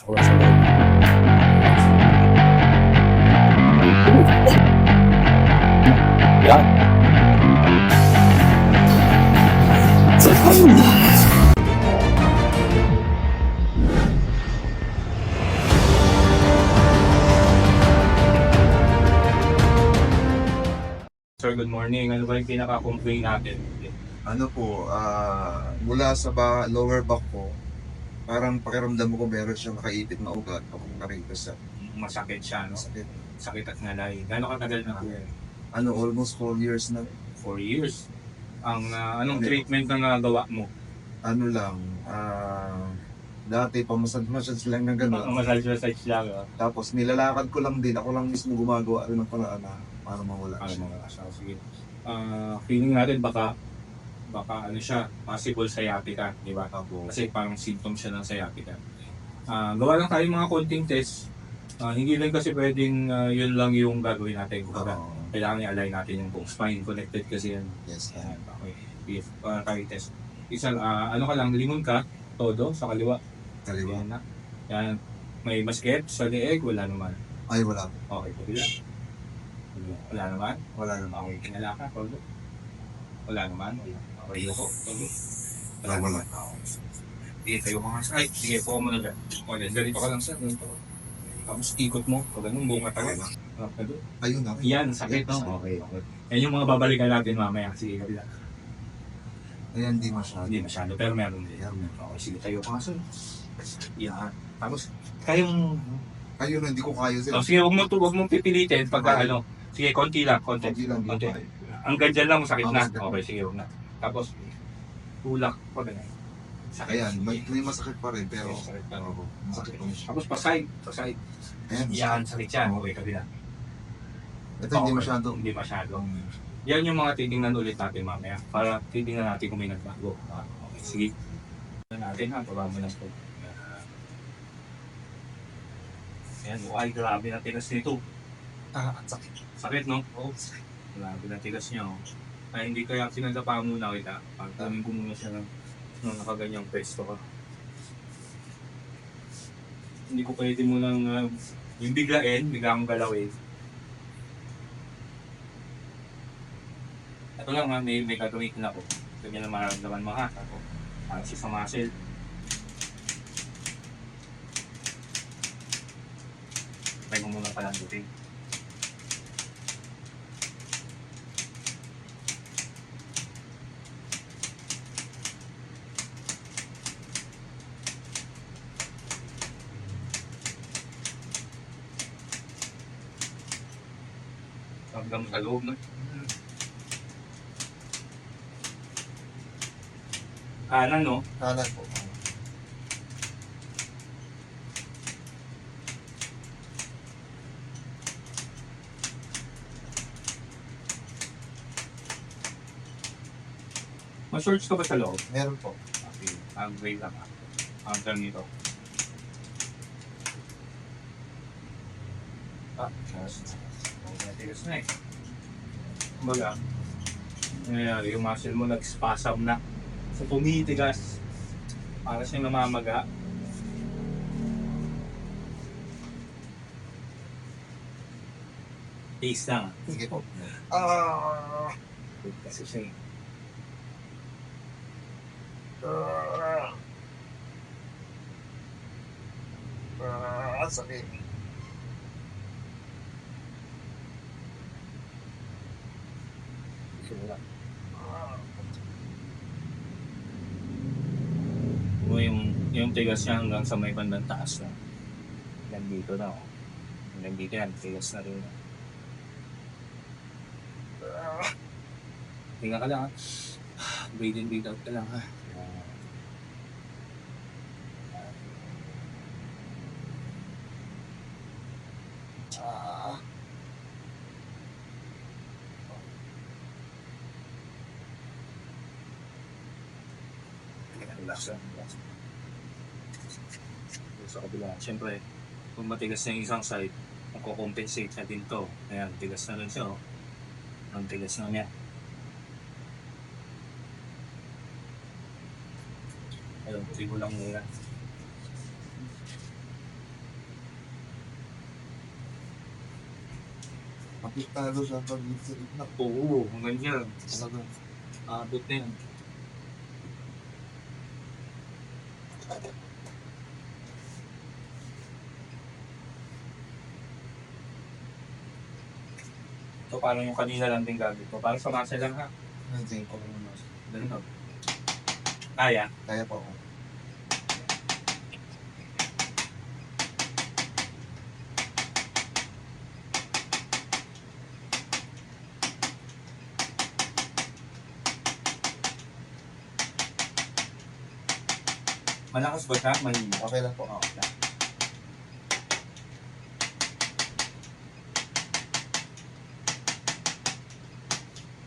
Pasok lang sa loob. Yan. Sir, good morning. Ano ba yung pinaka-complaint natin? Ano po, mula sa lower back ko, parang pakiramdam ko meron siyang nakaipit na ugat papunta rito sa Masakit siya, no? sakit. Sakit at ngalay. Gano'ng katagal na po? Almost 4 years na. 4 years. Anong Hindi. treatment na nagawa mo? Ano lang, dati pamasad-masad lang ng gano'n. Massage lang. Tapos nilalakad ko lang din, ako lang mismo gumagawa rin ng paraan na para mawala Ano siya. mga kasama? Sige. Feeling natin baka ano siya, possible sciatica, di ba? Tapos, Kasi parang symptom siya ng sciatica. Gawa lang tayo mga konting test. Hindi lang kasi pwedeng yun lang yung gagawin natin. Kumbaga, kailangan i-align natin yung buong spine. Connected kasi yan. yes, Ayan, okay. If tayo test. Isang, ano ka lang, lingon ka, todo, sa kaliwa. kaliwa. Ayan na. Yan. May masket sa leeg, wala naman. Ay, wala. Okay, kabila. Wala naman. Wala naman. Okay, kinala ka, todo. Wala naman. Okay, yuko, todo. Wala. Sige, tayo mga ay, sige, po mo na dyan. Okay, ganito ka lang sir, ganito. Tapos ikot mo, pag ganun, buong katawan. Harap ka doon. Ayun na. Yan, sakit, no? Okay, okay. Yan yung mga babalikan natin mamaya. Sige, kabila. Ayan, hindi masyado. Hindi masyado, pero meron din. Ayan. Okay, sige, tayo pa nga sir. Yan. Tapos, kayong... Ayun na, hindi ko kaya sila. Oh, sige, huwag mong pipilitin pagka Okay. ano. Sige, konti lang, konti. Konti lang, Konti. hindi Ang ganyan lang, masakit na. masakit. Okay, sige, huwag na. Tapos, tulak pa ganyan. Sakit. Ayan, may masakit pa rin, pero Sakit pa rin. oo, masakit pa rin siya. Tapos, paside. Ayan, Yan, sakit yan. Okay, kabila. ito hindi Okay. masyado. Hindi masyado. Yan yung mga titingnan ulit natin mamaya. Para titingnan natin kung may nagbago. Okay, sige. Tingnan natin ha, baba mo lang po. Ayan, ay grabe na tigas nito. Ang sakit. Sakit, no? Oo. Grabe na tigas niya, oh. Ay, hindi kaya sinadapa muna kita. Pagkamin ko muna siya ng nakaganyang pwesto ka. Hindi ko pwede munang yung biglain, bigla akong galawin. Ito lang ha, may gagamitin ako. Ganyan na mararamdaman mo ha. Ako, para sa muscle. Try mo muna palang buti. Hanggang sa loob na. Kanan, no? Kanan po. Ma-shorts ka ba sa loob? Meron po. Okay. Wait lang ha. Hanggang nito. Tigas na eh. Kumbaga, yung muscle mo nag-spasm na. So tumitigas. Para siyang namamaga. Taste lang. Sige po. Kasi siya eh. Sakit. Simula. Yung tigas niya hanggang sa may bandang taas na. Yan dito na oh. Hanggang dito yan, tigas na rin. Tingnan ka lang ha. Breathe in, breathe out ka lang ha. Relax lang, relax. Sa kabila, siyempre, kung matigas na yung isang side, magko-compensate na din to. Ayan, tigas na rin siya oh. Ang tigas na niya. Ayun, tuloy mo lang muna. Kapitalo sa pag-ibig na. Oo, hanggang dyan. Talagang Abot na yan. So, parang yung kanina lang din gamit mo. Parang sa muscle lang ha. nandiyan ko naman. Ganun. Kaya. Kaya pa ako. Malakas ba siya? Mahina. Okay lang po. Okay lang.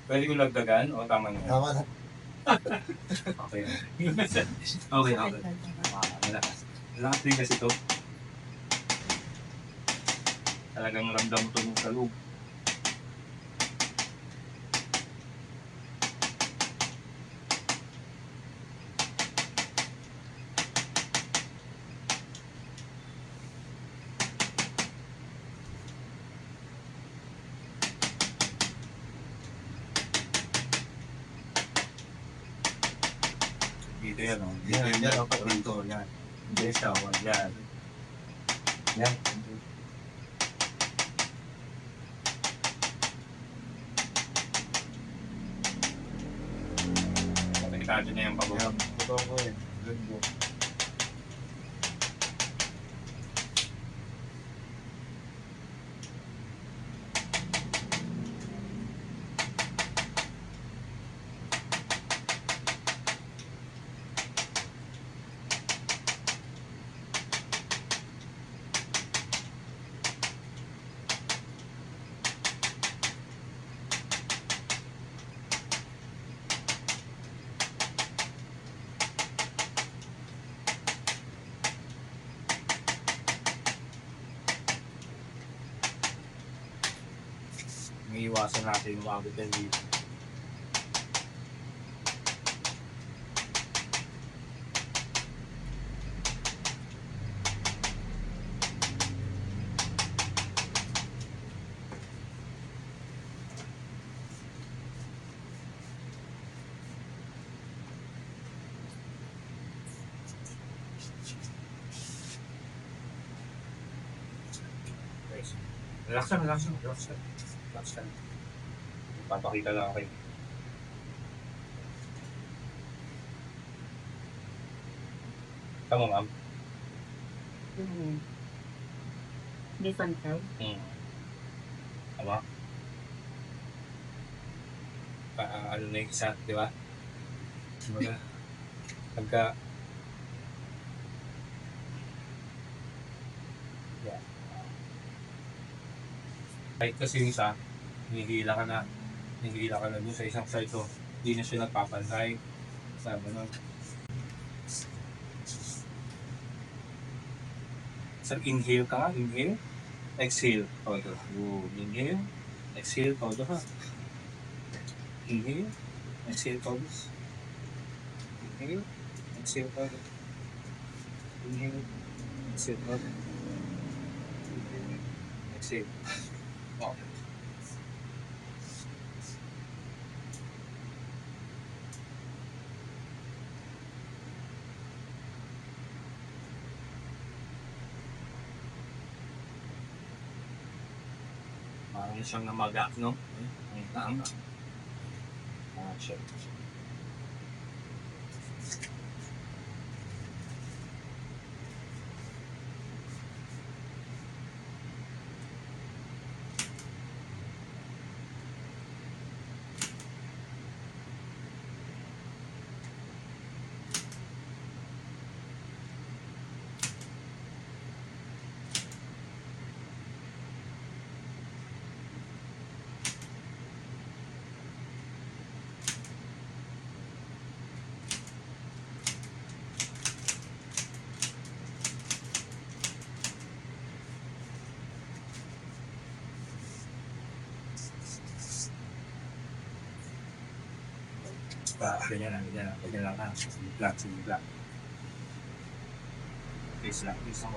Pwede ko lagdagan o tama niya? Tama na. Okay. Okay, okay. Malakas. Malakas din kasi ito. Talagang ramdam mo ito sa loob. Dito yan, o. Dito Yan, yung yan. dapat dito. Yan. Hindi siya, o. Yan. Yan. Kapitado na yung pagod. Yan. Totoo ko eh. Good po. May iwasan natin umabot yan dito. Guys, relax lang, relax lang, relax lang. Relax lang. Papakita lang kayo. Tama, ma'am? Different type. Tama? Ano na yung isa, di ba? Kumbaga, pagka... Yeah. Kahit kasi yung isa, hinihila ka na dun sa isang side to. Hindi na siya nagpapantay. Sabi nun. So, inhale ka nga, inhale. Exhale. Todo. Inhale. Exhale. Todo ha. Inhale. Exhale. Todo. Inhale. Exhale. Todo. Inhale. Exhale. Todo. Inhale. Exhale. Okay. Parang siyang namaga, no? Ang tama. Siya. Ganyan lang ha. Sige black. Face lang, face lang.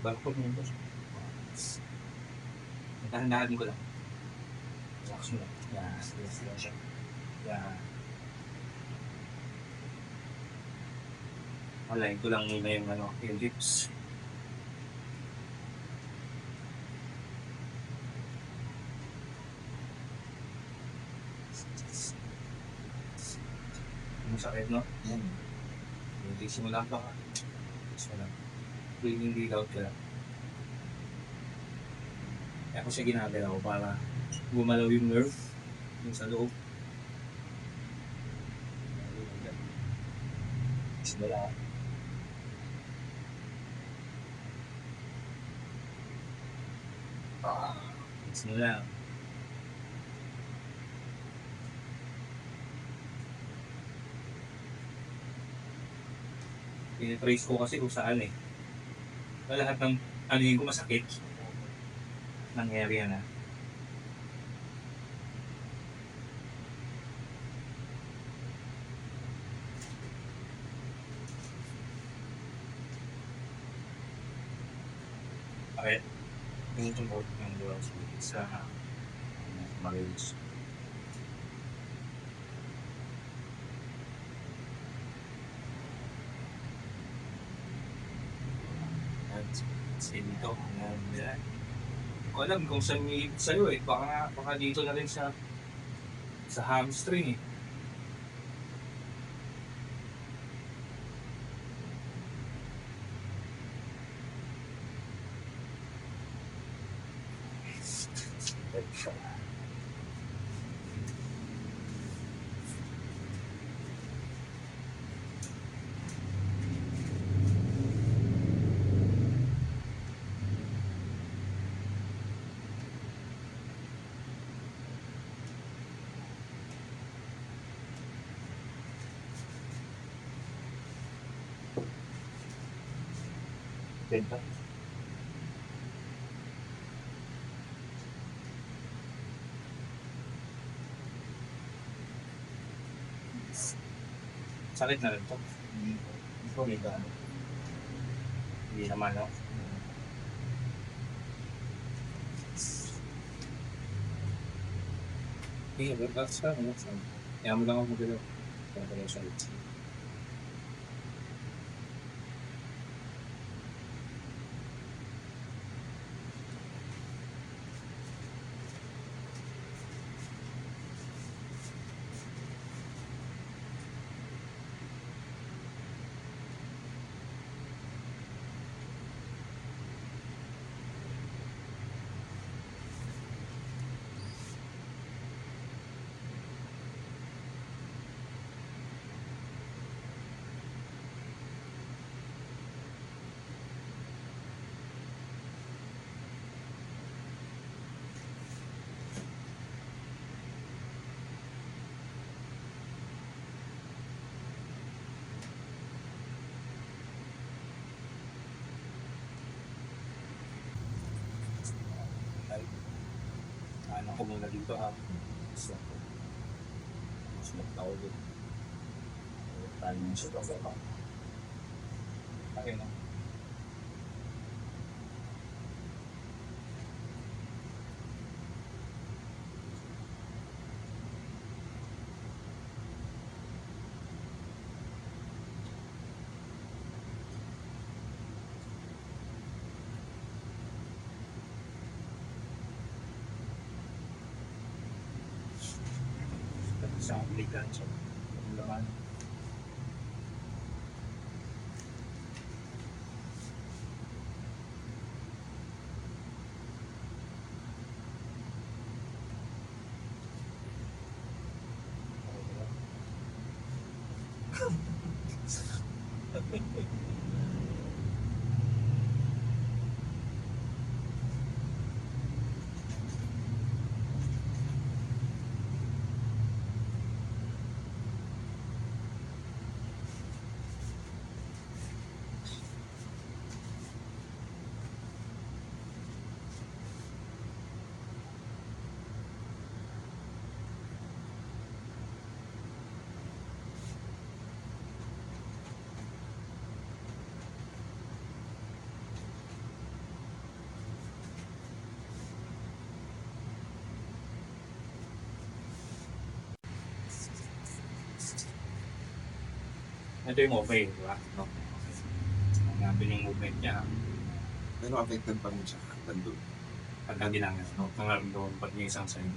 Balkon mo ito. Dahan-dahan ko lang. Relax mo lang. Yan. Relax lang siya. Yan. Malayin ko lang muna yung yung lips. Ang sakit, no? Yan. Hindi simula pa ka. Simula. Breathing deep out ka lang. Kaya ko siya ginagalaw para gumalaw yung nerve yung sa loob. Simula. Simula. Pinitrace ko kasi kung saan eh. Lahat ng ano yun ko masakit. Ng area na. Okay. Ito mo ng dual speed sa mag-release. Sige dito. Hindi ko alam kung saan may sa'yo eh. Baka dito na rin sa hamstring eh. Ganda. Sakit na rin to. Hindi naman, no? Hindi, relax ka. Kaya mo lang ako magalaw. Kaya ko lang siya. Ano ko muna dito ha. Smoke na ulit. Tayo mo siya pa. Okay na. Sa aplikan siya. Ang laman. Ito yung okay, di ba? Hanapin yung movement niya. Pero affected pa rin siya. Nandun. Pagka ginangan. Nangaramdaman pag niya isang side.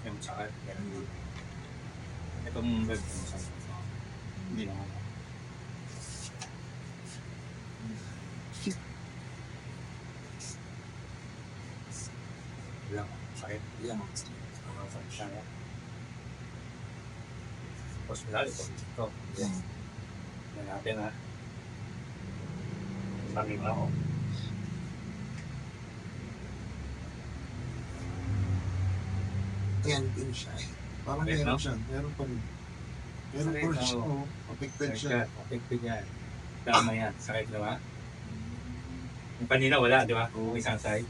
Yung sakit. Itong red yung sakit. Hindi naman. Ilang sakit. Yan. Sakit siya. Hospital ito. Yan. Yan natin ha. Sabi mo ako. Yan din siya. Parang Wait, meron no? siya. Meron pa rin. Meron Sakit, pa rin siya. oo. Oh, affected Sakit siya. ka. Affected yan. Tama yan. Sakit na ba? Yung kanina wala, di ba? Kung isang side.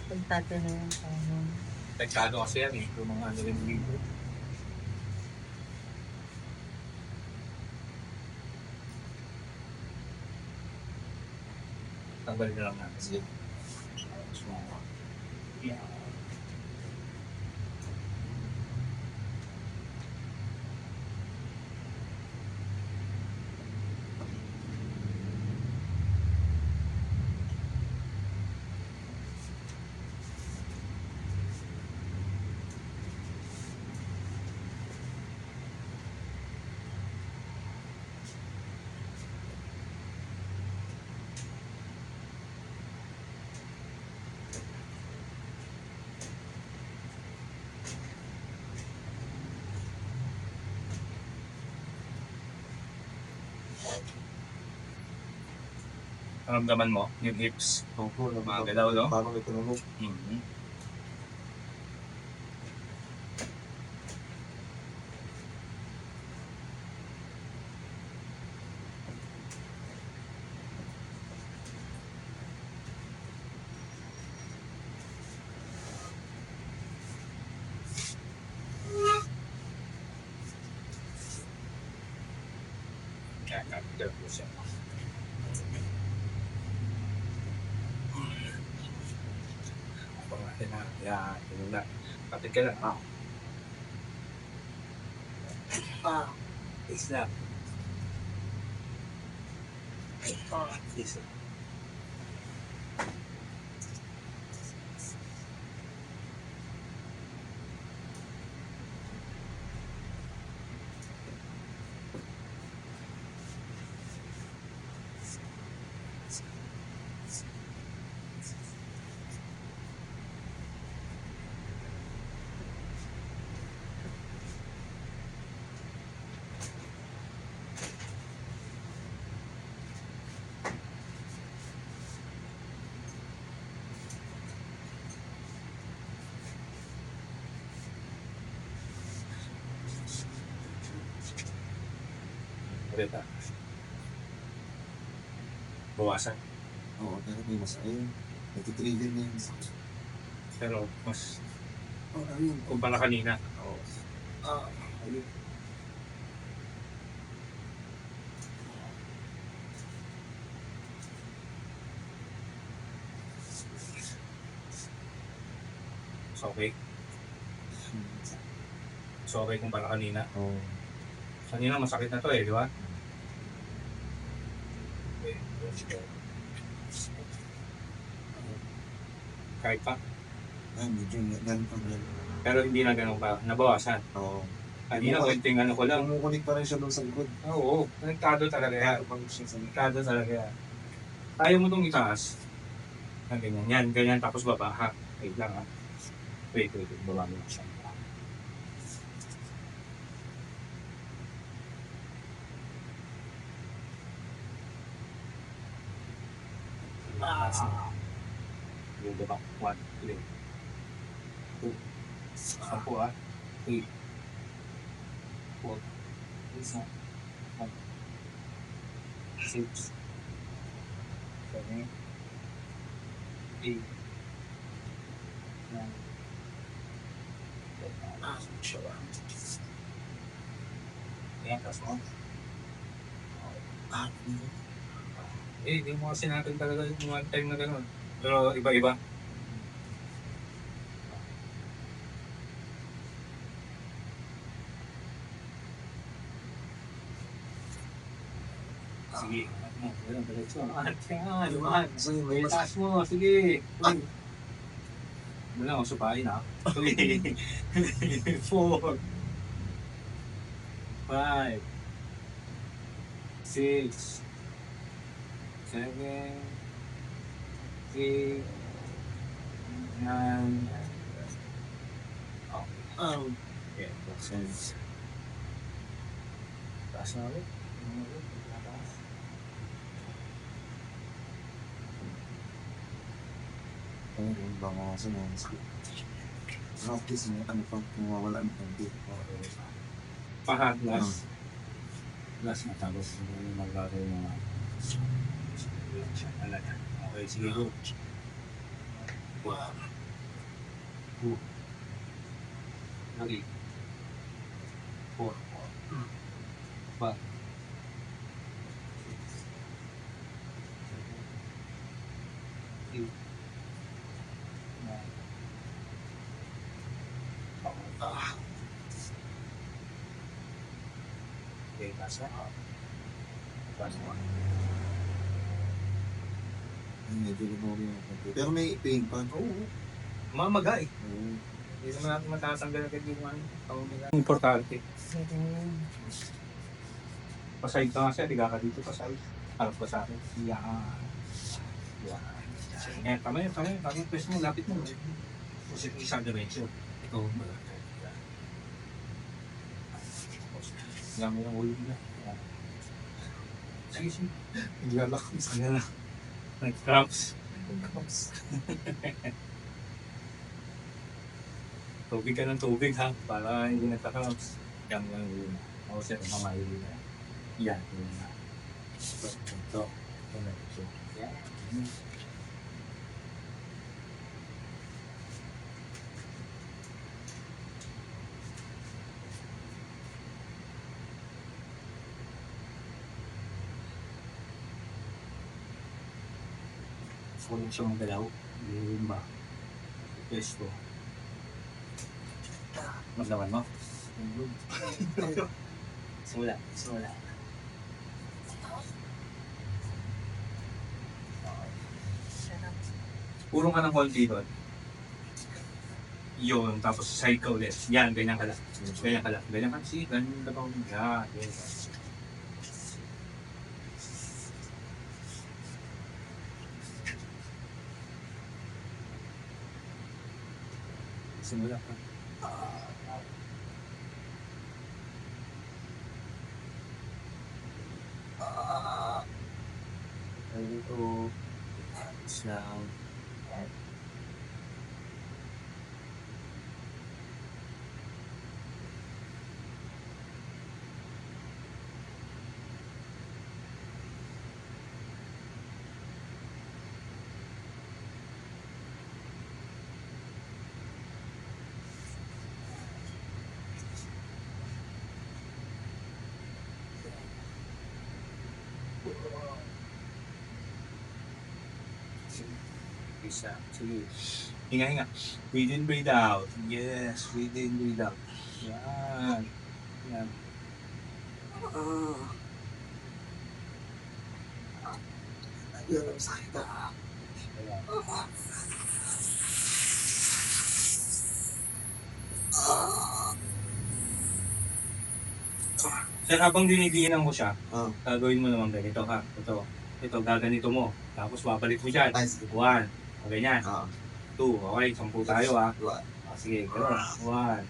Pagtato na yung Tekado kasi yan eh. Yung mga ano rin dito. Tanggalin na lang natin. Sige. Yeah. Naramdaman mo yung hips, Opo, mga galaw, no? parang ito na mo. Mm-hmm. Kaya capital po siya. Abang natin na. Yan, yun na. Kapit ka lang. Isa. Isa. Ulit ah. Bawasan. Oo, pero may mas ayun. Nagtitrigger na yun. Pero mas Oh, ayun. kumpara kanina. Oo. Ah, ayun. So okay. So okay kumpara kanina. Oo. Kanina masakit na to eh, di ba? Okay, let's go. Kahit pa. Ah, medyo ganun pa rin. Pero hindi na ganun pa. Nabawasan. Oo. Kanina, konting ano ko lang. Kumukunik pa rin siya doon sa likod. Oo, konektado talaga yan. Kaya pang siya sa likod. Konektado talaga yan. Kaya mo itong itaas. Na ganyan. Yan, ganyan. Tapos baba ha. Wait lang ha. Wait. Baba mo lang siya. Yung baba. 1, 3, 2, 10 ha. 3, 4, 5, 6, 7, 8, 9, 10. Ayan, tapos mo. Ah, Di mo kasi natin talaga yung one time na gano'n. Pero iba-iba. Sige. Ganun, diretso. Yan, lumahan. Taas mo, sige. Wala akong supain ha. 3, 4, 5, 6, 7, 8, 9. Okay, makes sense. Taas na ulit. Ayun, baka sa mga script. Practice mo, ano pang mawawala ng konti. Pahat, last. Last na tapos maglaro yung mga talaga. Okay, sige go. 2, 3, 4, 5, 6, 7, 8, 9. Okay, kasa. Kasa. Medyo lumawin yung konti. Pero may pain pa. Oo. Mamaga eh. Oo. Hindi naman natin matatanggal agad yung importante. Paside ka nga siya, tiga ka dito paside. Harap ka sa akin. Yan. Yan. Kamay. Pwes mo, lapit mo. Kasi isang dimension. Ito. Yan mo yung ulo nila. Sige. Naglalak. Ano na. Nag-cramps. Tubig ka ng tubig ha, para hindi nagka-cramps. Yan lang yun. O siya, mamahili na. Yan. Ito. Yan. Kung siya magalaw, hindi ba? Pesto. Maglaman mo? Simula. Purong ka ng konti doon. Yun, tapos side ka ulit. Yan, ganyan ka lang. Ganyan ka. See, ganyan ka lang. Yan, ganyan ka. Simula ka. Ito. Isang. Isa. Sige. Hinga. Breathe in, breathe out. Yes. Breathe in, breathe out. Yan. Yan ang sakit. Sir, habang dinidiinan mo siya, Ah. gagawin mo naman ganito ha. Ito, gaganito mo. Tapos babalik mo dyan. Nice. 1. O ganyan. Ah. 2. Okay, 10 tayo ha. Diba? Sige, gano'n. 1.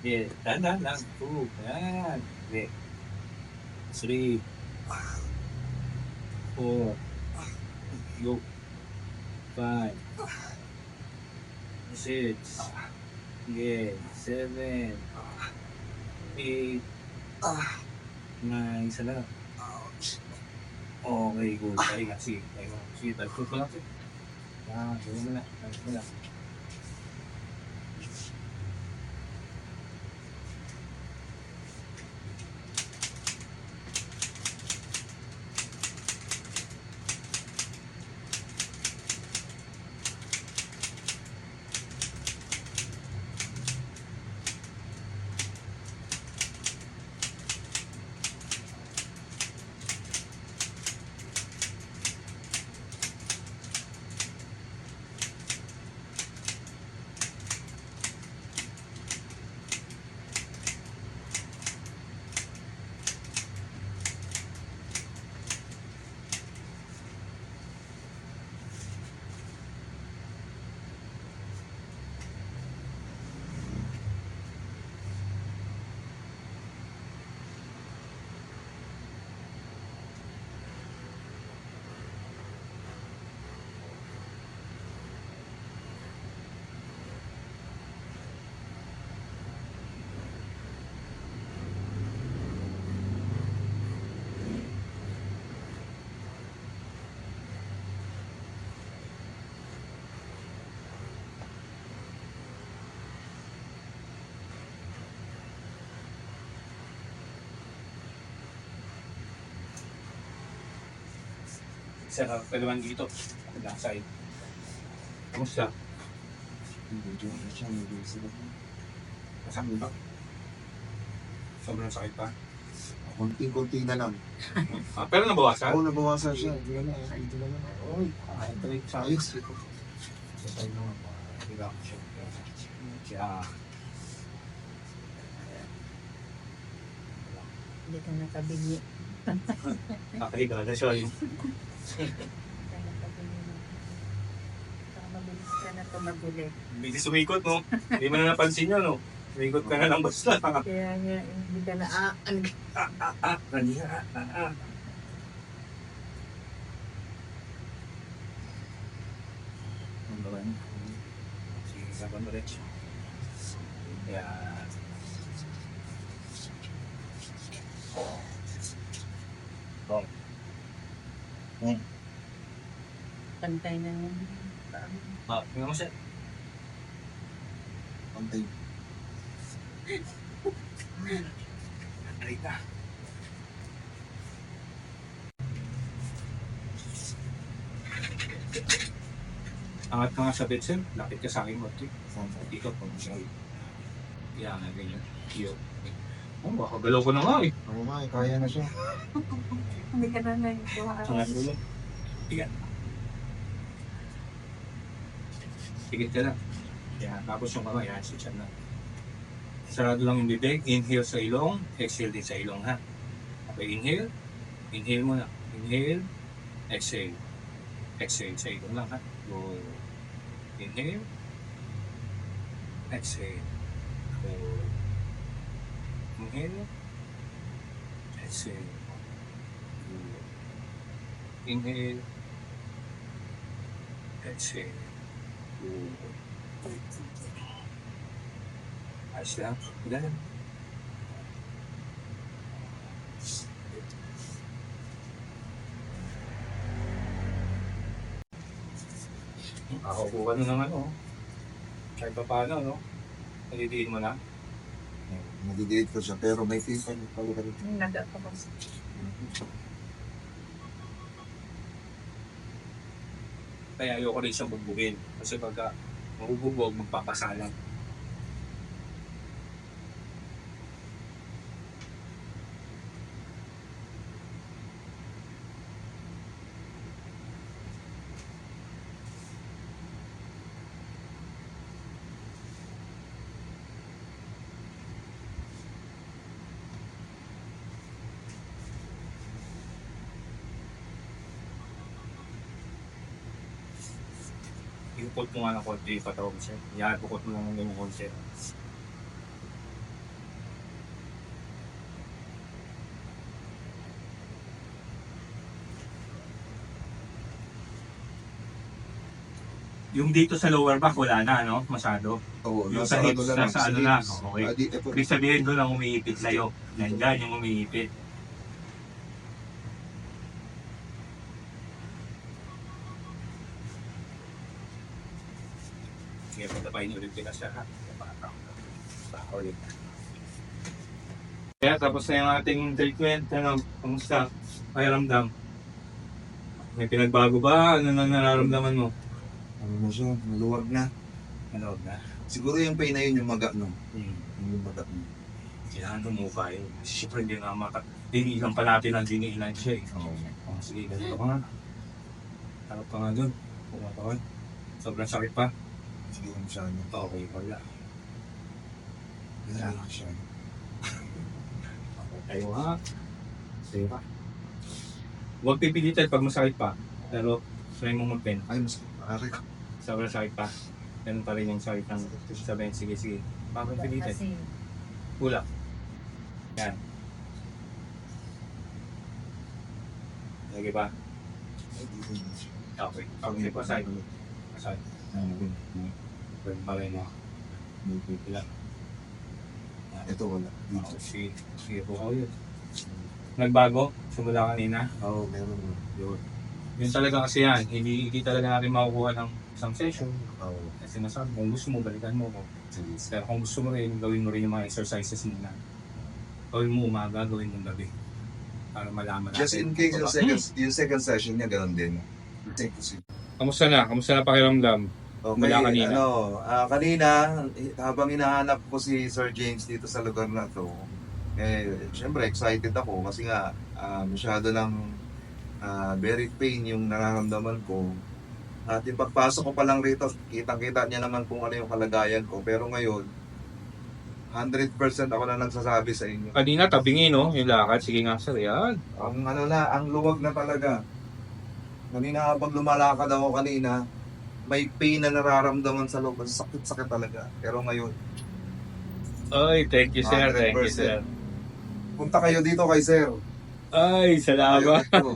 Okay, dahan lang. 2. Yan. Okay. 3. 4. Go. 5. 6. Okay. 7. 8. 9. Isa lang. Okay, good. Pahinga. Sige, talpot ko lang ito. Yan, gawin mo na. Talpot mo lang. Isa ka pa naman dito. Left side. Kamusta? Masakit ba? Sobrang sakit pa. Konting-konti na lang. Pero nabawasan? Oo, nabawasan siya. Hindi na lang. Ito na lang. Oy, ito sa ayos. Sa side naman. Relax siya. Kaya, Hindi ka nakabili. nakahiga na siya. Hindi ka nakabili na. Saka mabilis ka na tumaguli. Bilis sumikot, no? Hindi mo na napansin yun, no? Sumikot ka na lang basta. Kaya nga, hindi ka na Ang bawa niya. Sige, saban mo rin. Yan. pantay na yun. Tingnan mo siya. Konti. Aray ka. Angat ka nga sa bed, sir. Lapit ka sa akin, Marty. Dito, pag siya. Yan, ganyan. Cute. Oh, baka galaw ko na nga eh. Oo nga, kaya na siya. Hindi ka na nagawa. Angat mo lang. Tigat. Tigit ka lang. Yan, tapos yung kamay, yan, si Chan na. Sarado lang yung bibig. Inhale sa ilong, exhale din sa ilong, ha? Okay, inhale. Inhale mo na. Inhale. Exhale. Exhale sa ilong lang, ha? Go. Inhale. Exhale. Go. Inhale. Exhale. Go. Inhale. Exhale. Go. Ayos lang. Ganun. Nakakuha na ng ano. Kahit pa paano, no? Nalidiin mo na. Nadidilit ko siya, pero may feel pa rin. Nagkakabas. Kaya ayoko rin siyang bugbugin. Kasi pagka mabubugbog, magpapasalan. Iupot mo nga ng konti, patawag siya. Iapukot mo lang ng konti. Yung dito sa lower back, wala na, no? Masyado. Oo, Yung nasa sa hips, ano na lang. nasa ano na. Okay. Ito. Ibig sabihin doon ang umiipit sa'yo. Nandyan yung umiipit. Sige, patapayin ulit kita siya, ha? Ulit. Kaya tapos na yung ating treatment. Ano, kamusta? Pakiramdam. May pinagbago ba? Ano na nararamdaman mo? Ano na siya, maluwag na. Ano na? Siguro yung pain na yun yung maga, no? Hmm. Yung maga. Kailangan tumuka yun. Siyempre hindi nga diniilan pa natin ang diniilan siya eh. Oo. Oh, sige, ganito ka nga. Harap ka nga dun. Pumatawan. Sobrang sakit pa. Sige lang siya. No? Okay, wala. Ganyan lang siya. Tayo ha. Sige pa. Huwag pipilitan pag masakit pa. Pero try mo mag-pen. Ay, mas maaari ko. Sobrang sakit pa. Ganun pa rin yung sakit ng sabihin. Sige, sige. Huwag pipilitan. Kasi, Ulak. Yan. Sige pa. Ay, dito na siya. Okay. Okay, pasay. Pasay. Pwede pa rin mo. Ilan. Ito wala. Dito. Sige po ako yun. Nagbago? Simula kanina? Oo, meron mo. Yun. Yun talaga kasi yan. Hindi talaga natin makukuha ng isang session. Oo. Kasi nasabi, kung gusto mo, balikan mo ko. Pero kung gusto mo rin, gawin mo rin yung mga exercises muna. Gawin mo umaga, gawin mo gabi. para malaman natin. Just in case yung second session niya, ganun din. Take to see. Kamusta na? Kamusta na pakiramdam? Okay, Mula kanina. Kanina, habang hinahanap ko si Sir James dito sa lugar na to, syempre excited ako kasi nga masyado lang very pain yung nararamdaman ko. At yung pagpasok ko pa lang rito, kitang-kita niya naman kung ano yung kalagayan ko. Pero ngayon, 100% ako na nagsasabi sa inyo. Kanina tabingi, no? Yung lakad. Sige nga, sir. Yan. Ang luwag na talaga. Kanina habang lumalakad ako kanina, may pain na nararamdaman sa loob. Sakit-sakit talaga. Pero ngayon, Ay, thank you, sir. Thank you, 100%. sir. punta kayo dito kay Sir. Ay, salamat. Ayaw ito.